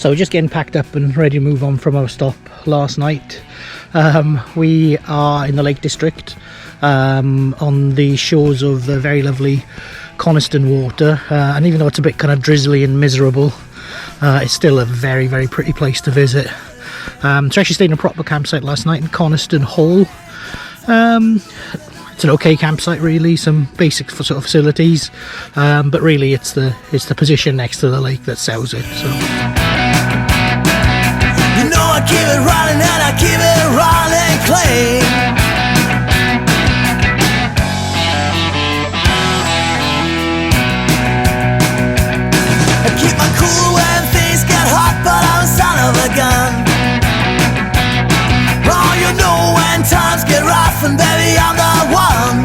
So just getting packed up and ready to move on from our stop last night. We are in the Lake District, on the shores of the very lovely Coniston Water, and even though it's a bit kind of drizzly and miserable, it's still a very, very pretty place to visit. So I actually stayed in a proper campsite last night in Coniston Hall. It's an okay campsite really, some basic sort of facilities, but really it's the position next to the lake that sells it. So. You know I keep it rolling and I keep it rolling clean. I keep my cool when things get hot, but I'm a son of a gun. Oh, you know when times get rough, and baby I'm the one.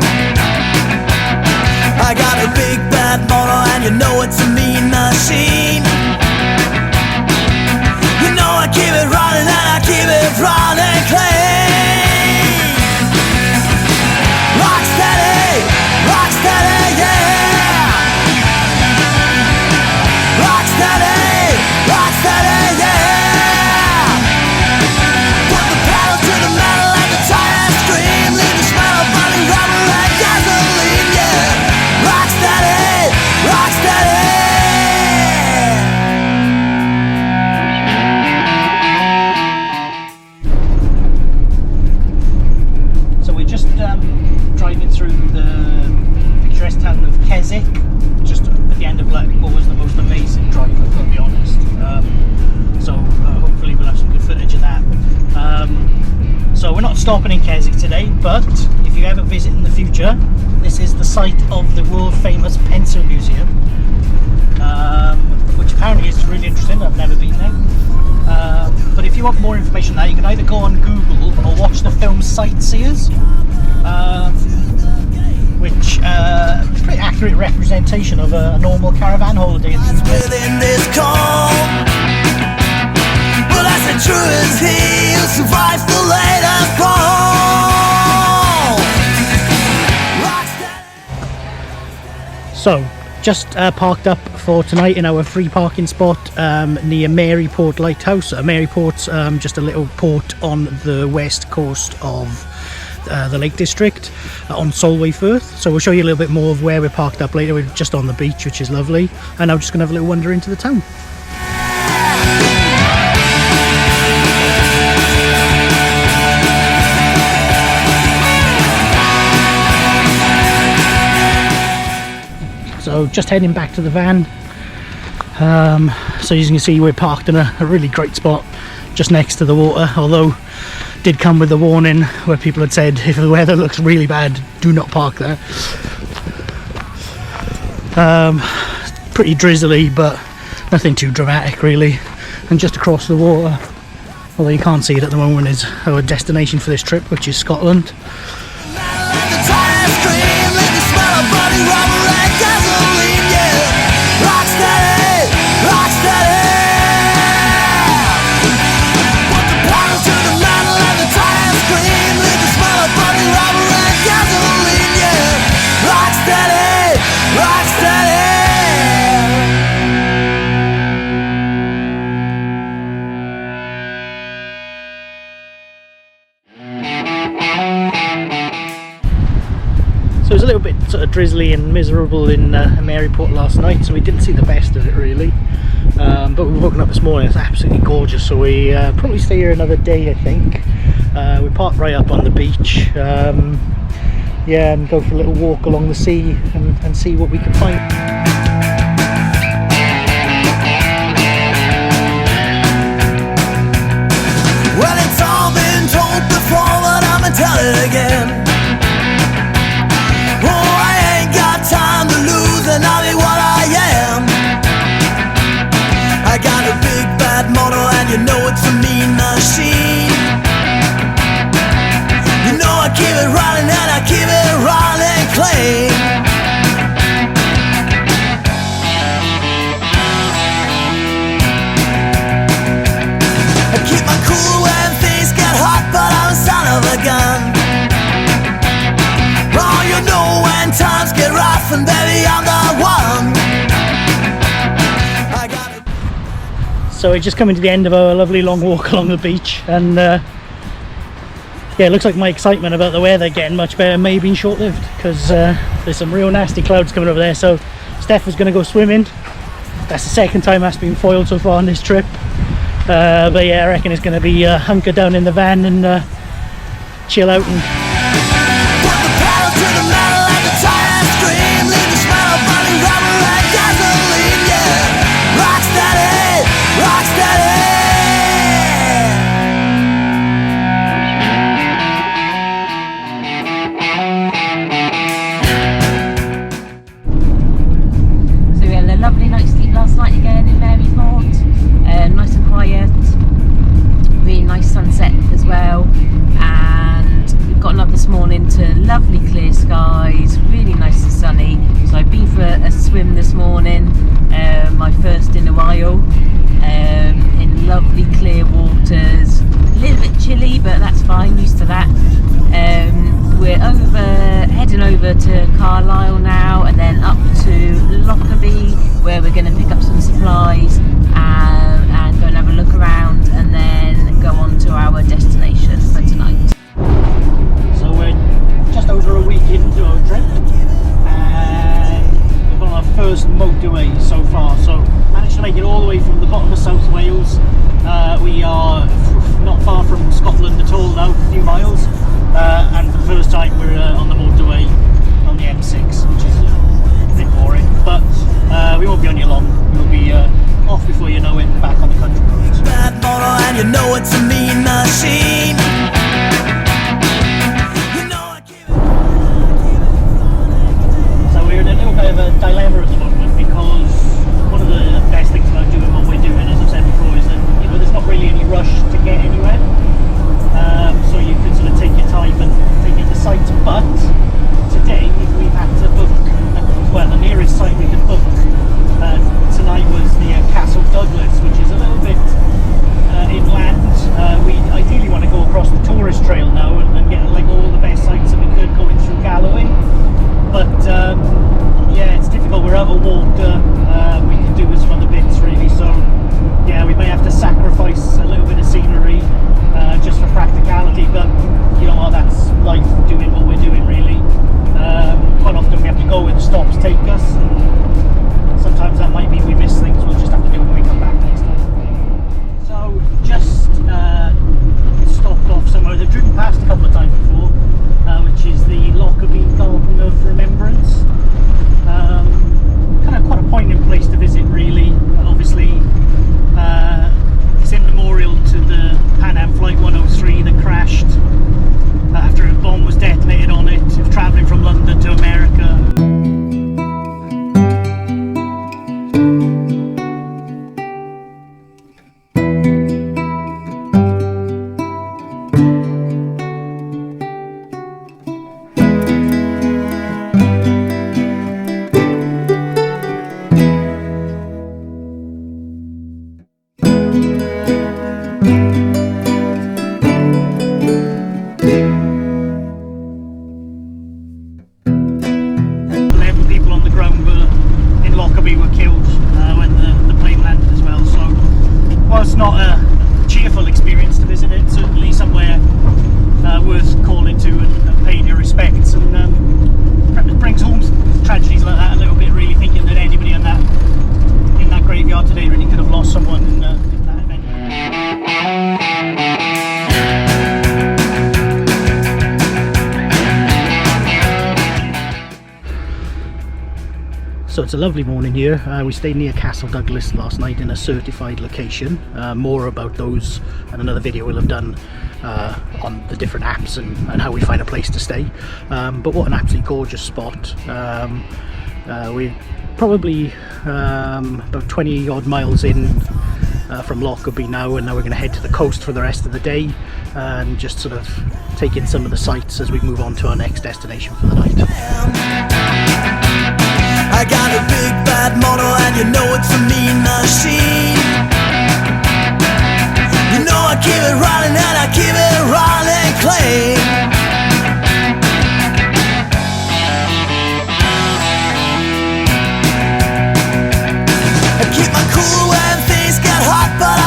I got a big bad motor and you know it's a mean machine. You know I keep it running and I keep it running clean. Rock steady, yeah. Rock steady, yeah. Put the pedal to the metal and the tires scream. Leave the smell of burning rubber and gasoline, yeah. Rock steady, rock steady. So we're just driving through the picturesque town of Keswick, just at the end of Lockerbie. Was the most amazing drive, I've got to be honest. So hopefully we'll have some good footage of that. So we're not stopping in Keswick today, but if you ever visit in the future, this is the site of the world famous pencil museum, which apparently is really interesting. I've never been there. But if you want more information on that, you can either go on Google or watch the film Sightseers, which is a pretty accurate representation of a normal caravan holiday in the UK. Within this calm, well, that's the true as he who survives the latest call. So, just parked up for tonight in our free parking spot near MARYPORT Lighthouse. MARYPORT's just a little port on the west coast of the Lake District, on Solway Firth. So we'll show you a little bit more of where we're parked up later. We're just on the beach, which is lovely, and I'm just going to have a little wander into the town. So just heading back to the van. So as you can see, we're parked in a really great spot just next to the water, although did come with a warning where people had said if the weather looks really bad, do not park there. Pretty drizzly, but nothing too dramatic really. And just across the water, although you can't see it at the moment, is our destination for this trip, which is Scotland. So it was a little bit sort of drizzly and miserable in MARYPORT last night, so we didn't see the best of it really. But we woken up this morning, it's absolutely gorgeous, so we probably stay here another day, I think. We parked right up on the beach, yeah, and go for a little walk along the sea and see what we can find. Well, it's all been told before, but I'ma tell it again. Oh, I ain't got time to lose, and I'll be what I am. I got a big bad motor, and you know it's a mean machine. You know I keep it running, and I keep it running clean. So we're just coming to the end of our lovely long walk along the beach, and yeah, it looks like my excitement about the weather getting much better may have been short-lived, because there's some real nasty clouds coming over there. So Steph was going to go swimming. That's the second time that's been foiled so far on this trip. But yeah, I reckon it's going to be hunker down in the van and chill out and Put the pedal to the metal and the tires scream. Leave the smell of burning rubber and gasoline. Yeah, rock steady, rock steady. So we had a lovely night's sleep last night again in MARYPORT. Nice and quiet, really nice sunset as well, and we've gotten up this morning to lovely clear skies, really nice and sunny. So I've been for a swim this morning, my first in a while, in lovely clear waters. A little bit chilly, but that's fine, used to that. We're heading over to Carlisle now, and then up to Lockerbie, where we're going to pick up some supplies and go and have a look around, and then go on to our destination for tonight. so we're just over a week into our trip, and we've got our first motorway so far. So managed to make it all the way from the bottom of South Wales. We are not far from Scotland at all now, a few miles, and for the first time we're on the motorway on the M6, which is a bit boring, but we won't be on you long. We'll be off before you know it, back on the country roads. Bad motor and you know it's a mean machine. You know I keep it. So we're in a little bit of a dilemma at the moment, because one of the best things about doing what we're doing, as I've said before, is that there's not really any rush to get anywhere. So you can sort of take your time and take it to sites. But today we've had to book, well, the nearest site we could book tonight was the Castle Douglas, which is a little bit inland. We ideally want to go across the tourist trail now and get like all the best sites that we could going through Galloway. But yeah, it's difficult. We're out of water. We can do with some other bits really. So yeah, we may have to sacrifice a little bit of scenery just for practicality. But you know what? That's life, doing what we're doing really. Quite often we have to go where the stops take us. Sometimes that might mean we miss things. We'll just have to do it when we come back next time. So just stopped off somewhere they've driven past a couple of times before, which is the Lockerbie Garden of Remembrance. Kind of quite a poignant place to visit really. Obviously it's in memorial to the Pan Am Flight 103 that crashed after a bomb was detonated on it, travelling from London to America. Were killed when the plane landed as well. So while it's not a cheerful experience to visit, it's certainly somewhere worth calling to and paying your respects, and it brings home tragedies like that a little bit, really, thinking that anybody in that graveyard today really could have lost someone in that event. So it's a lovely morning here. We stayed near Castle Douglas last night in a certified location. More about those and another video we'll have done on the different apps and how we find a place to stay. But what an absolutely gorgeous spot. We're probably about 20 odd miles in from Lockerbie now, and now we're going to head to the coast for the rest of the day and just sort of take in some of the sights as we move on to our next destination for the night. I got a big bad motor and you know it's a mean machine. You know I keep it rolling and I keep it rolling clean. I keep my cool when things get hot, but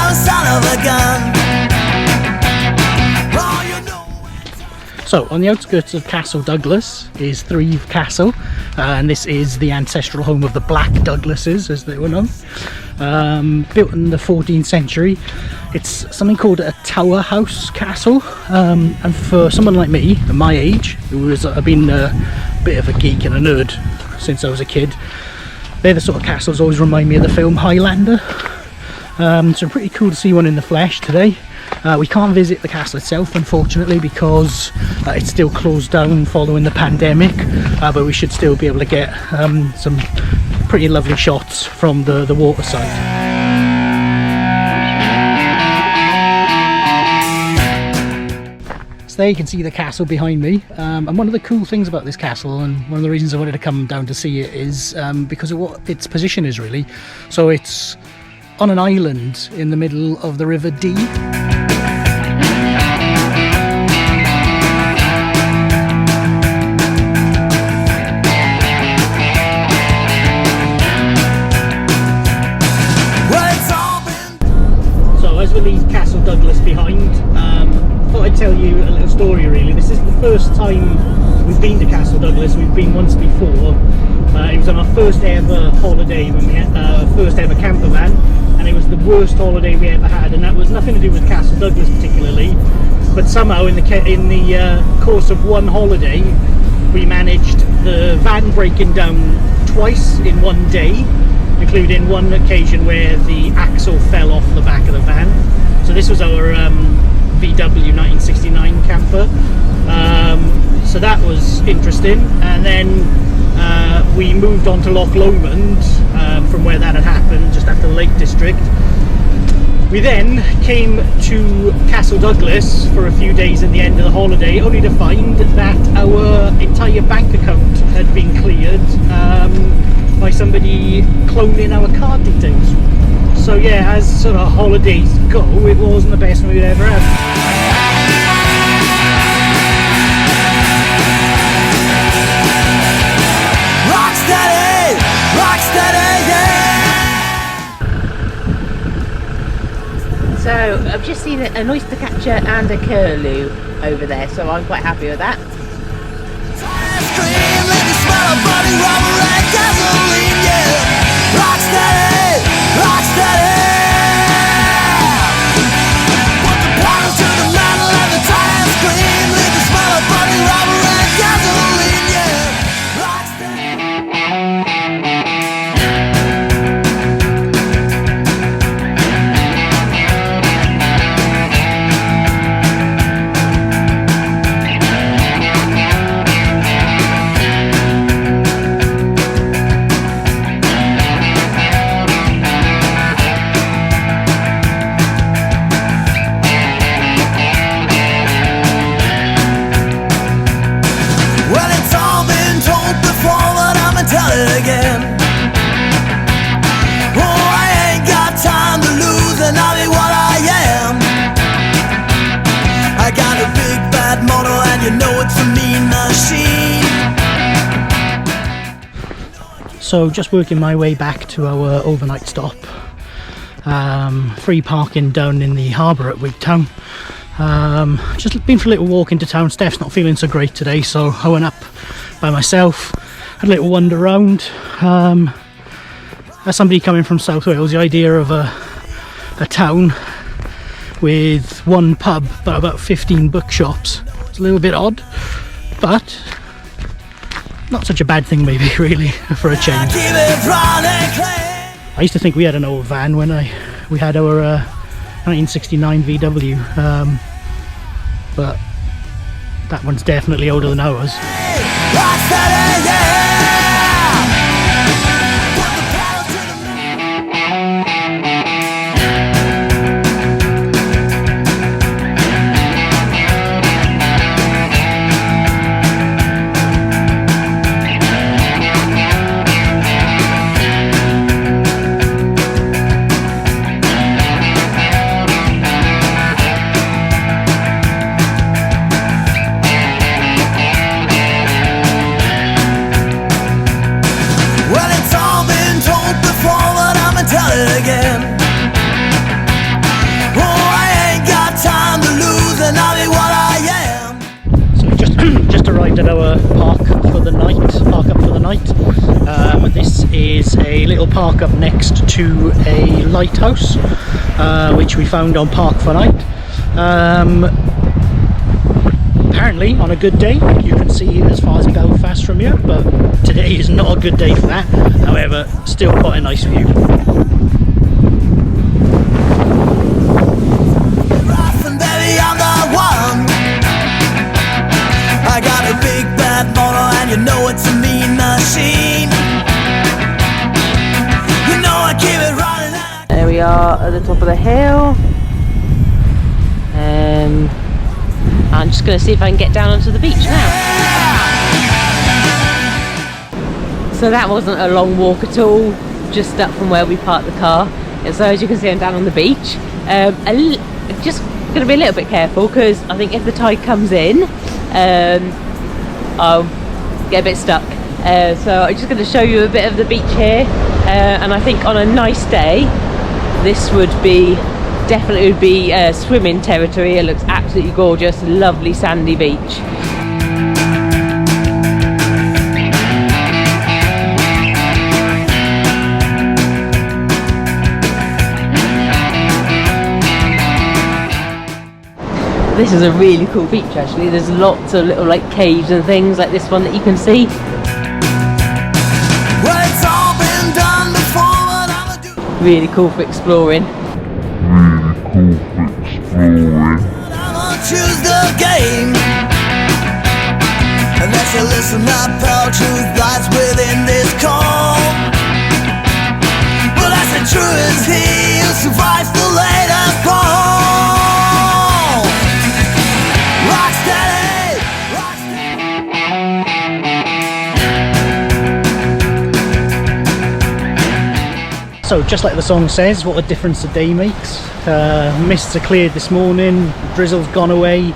So on the outskirts of Castle Douglas is Thrieve Castle, and this is the ancestral home of the Black Douglases, as they were known. Built in the 14th century. It's something called a tower house castle, and for someone like me, at my age, I've been a bit of a geek and a nerd since I was a kid, they're the sort of castles always remind me of the film Highlander. So pretty cool to see one in the flesh today. We can't visit the castle itself, unfortunately, because it's still closed down following the pandemic, but we should still be able to get some pretty lovely shots from the waterside. So there you can see the castle behind me, and one of the cool things about this castle, and one of the reasons I wanted to come down to see it, is because of what its position is really. So it's on an island in the middle of the River Dee. So as we leave Castle Douglas behind, thought I'd tell you a little story really. This isn't the first time we've been to Castle Douglas. We've been once before. It was on our first ever holiday when we had our first ever camper van, and it was the worst holiday we ever had, and that was nothing to do with Castle Douglas particularly, but somehow in the course of one holiday we managed the van breaking down twice in one day, including one occasion where the axle fell off the back of the van. So this was our VW 1969 camper, so that was interesting. And then we moved on to Loch Lomond from where that had happened, just after the Lake District. We then came to Castle Douglas for a few days at the end of the holiday, only to find that our entire bank account had been cleared by somebody cloning our card details. So yeah, as sort of holidays go, it wasn't the best one we'd ever had. So I've just seen an oyster catcher and a curlew over there, so I'm quite happy with that. So just working my way back to our overnight stop. Free parking down in the harbour at Wigtown. Just been for a little walk into town. Steph's not feeling so great today, so I went up by myself, had a little wander around. As somebody coming from South Wales, the idea of a town with one pub but about 15 bookshops, it's a little bit odd, but not such a bad thing maybe, really, for a change. I used to think we had an old van when we had our 1969 VW, but that one's definitely older than ours. decided our park up for the night. This is a little park up next to a lighthouse, which we found on Park for Night. Apparently on a good day you can see as far as Belfast from here, but today is not a good day for that. However, still quite a nice view. I got a big bad motor and you know it's a mean machine. You know I keep it running. There we are at the top of the hill. I'm just going to see if I can get down onto the beach now. So that wasn't a long walk at all, just up from where we parked the car. And so as you can see, I'm down on the beach. Just going to be a little bit careful because I think if the tide comes in, I'll get a bit stuck. So I'm just going to show you a bit of the beach here, and I think on a nice day this would be definitely swimming territory. It looks absolutely gorgeous, lovely sandy beach. This is a really cool beach actually. There's lots of little like caves and things like this one that you can see. Well, it's all been done before, but I'ma do. Really cool for exploring. I'ma choose the game. Unless you listen up, pal, truth lies within this calm. Well, that's the true as he who survives the latest fall. So just like the song says, what a difference a day makes. Mists are cleared this morning, drizzle's gone away,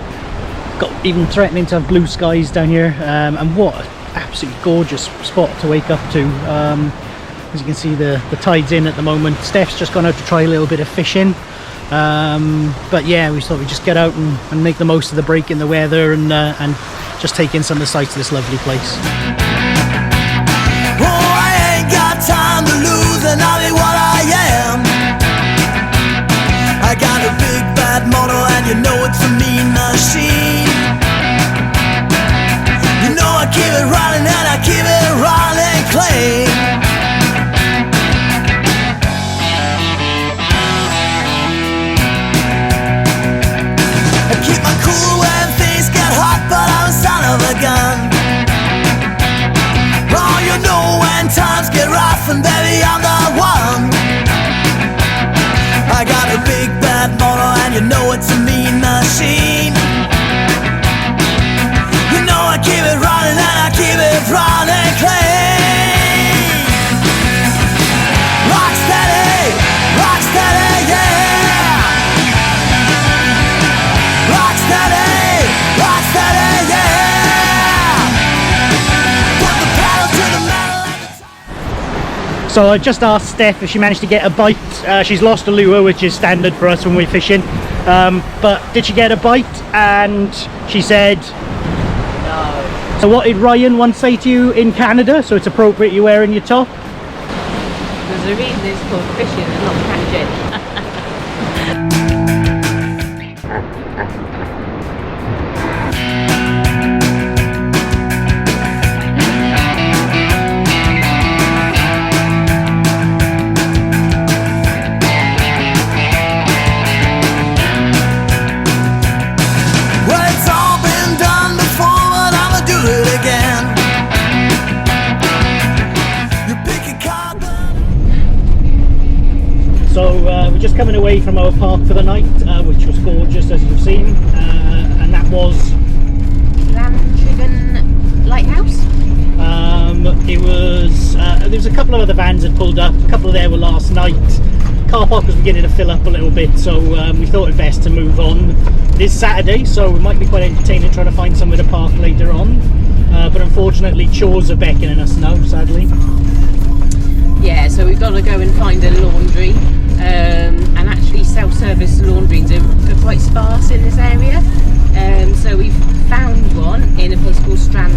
got even threatening to have blue skies down here, and what an absolutely gorgeous spot to wake up to. As you can see, the tide's in at the moment. Steph's just gone out to try a little bit of fishing, but yeah, we thought we'd just get out and make the most of the break in the weather and just take in some of the sights of this lovely place. Time to lose and I'll be what I am. I got a big bad motor and you know it's a mean machine. You know I keep it running and I keep it running clean. I keep my cool when things get hot, but I'm a son of a gun. Oh, you know when times get rough and baby I'm the one. I got a big bad motor and you know it's a mean machine. You know I keep it running and I keep it running clean. Rock steady, yeah. Rock steady, yeah. So I just asked Steph if she managed to get a bite. She's lost a lure, which is standard for us when we're fishing. But did she get a bite? And she said no. So what did Ryan once say to you in Canada? So it's appropriate you're wearing your top? There's a reason it's called fishing and not catching. So we're just coming away from our park for the night, which was gorgeous as you've seen, and that was Killantringan Lighthouse. It was there was a couple of other vans that pulled up. A couple of there were last night. Car park was beginning to fill up a little bit, so we thought it best to move on. It is Saturday, so it might be quite entertaining trying to find somewhere to park later on, but unfortunately chores are beckoning us now, sadly. Yeah, so we've got to go and find a laundry, and actually self-service laundries are quite sparse in this area. So we've found one in a place called Stranraer.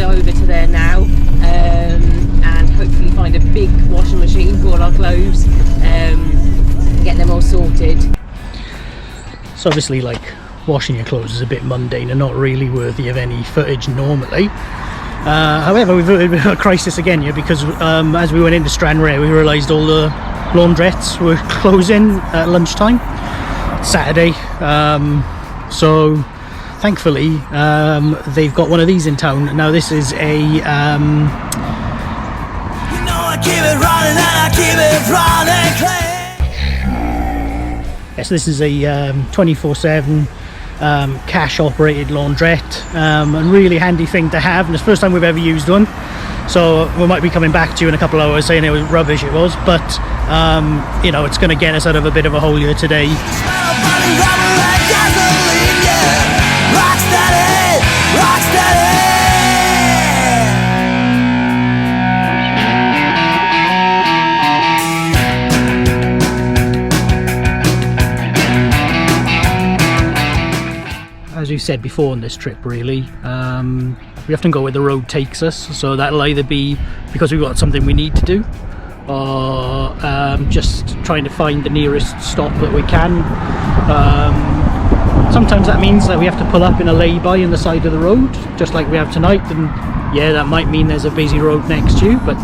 go over to there now, and hopefully find a big washing machine for all our clothes, and get them all sorted. So obviously, like, washing your clothes is a bit mundane and not really worthy of any footage normally. However, we've had a bit of a crisis again here, because as we went into Stranraer, we realised all the laundrettes were closing at lunchtime Saturday. So thankfully they've got one of these in town now. This is a You know I keep it running and I keep it running clean. yes, this is a 24/7 cash operated laundrette, and really handy thing to have, and it's the first time we've ever used one, so we might be coming back to you in a couple of hours saying it was rubbish. It was, but you know, it's going to get us out of a bit of a hole here today. Smell of burning rubber and gasoline, yeah. Rock steady, rock steady. As we said before on this trip, really, we often go where the road takes us, so that'll either be because we've got something we need to do, or just trying to find the nearest stop that we can. Sometimes that means that we have to pull up in a lay-by in the side of the road, just like we have tonight, and yeah, that might mean there's a busy road next to you, but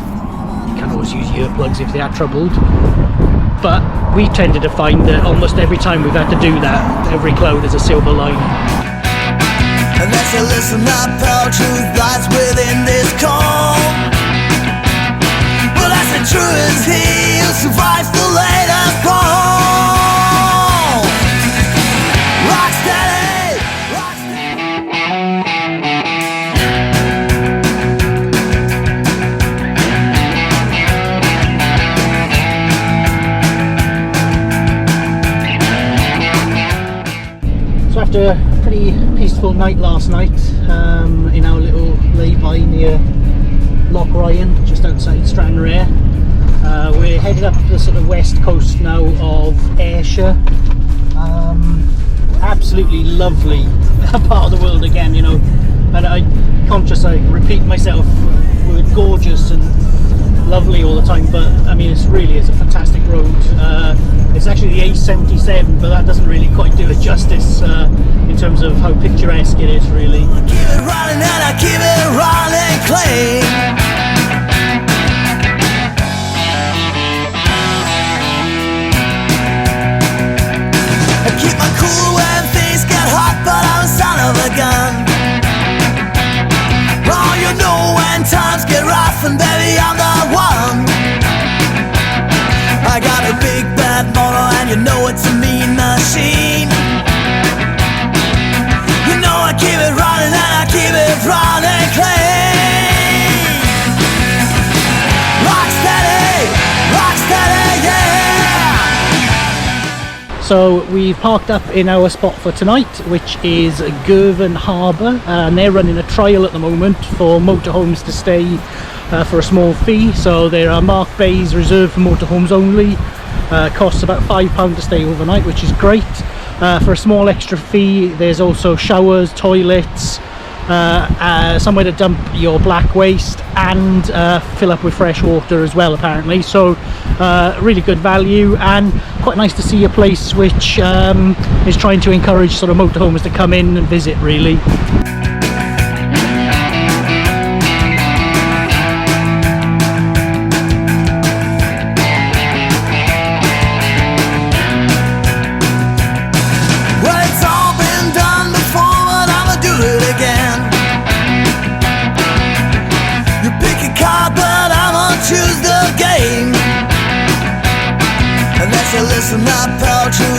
you can always use earplugs if they are troubled. But we tended to find that almost every time we've had to do that, every cloud is a silver lining. Unless you listen up, all truth lies within this calm. Well, that's the true as he who survives the latest fall. Rock steady, rock So after a pretty peaceful night last night, in our little lay-by near Lockerbie, just outside Stranraer, we're headed up the sort of west coast now of Ayrshire. Absolutely lovely part of the world again, you know, and I'm conscious I repeat myself, we're gorgeous and lovely all the time, but I mean, it really is a fantastic road. It's actually the A77, but that doesn't really quite do it justice in terms of how picturesque it is, really. I keep it running and I keep it running clean. I keep my cool when things get hot, but I'm a son of a gun. Oh, you know when times get rough, and baby, I'm the one. I got a big bad motor, and you know it's a mean machine. You know I keep it running and I keep it running clean. Rock steady, yeah. So we've parked up in our spot for tonight, which is Girvan Harbour, and they're running a trial at the moment for motorhomes to stay for a small fee. So there are marked bays reserved for motorhomes only. Costs about £5 to stay overnight, which is great. For a small extra fee, there's also showers, toilets, somewhere to dump your black waste, and fill up with fresh water as well, apparently. So really good value, and quite nice to see a place which is trying to encourage sort of motorhomes to come in and visit, really. Well, it's all been done before, but I'ma do it again. You pick a card, but I'ma choose the game. Unless you listen up, pal, true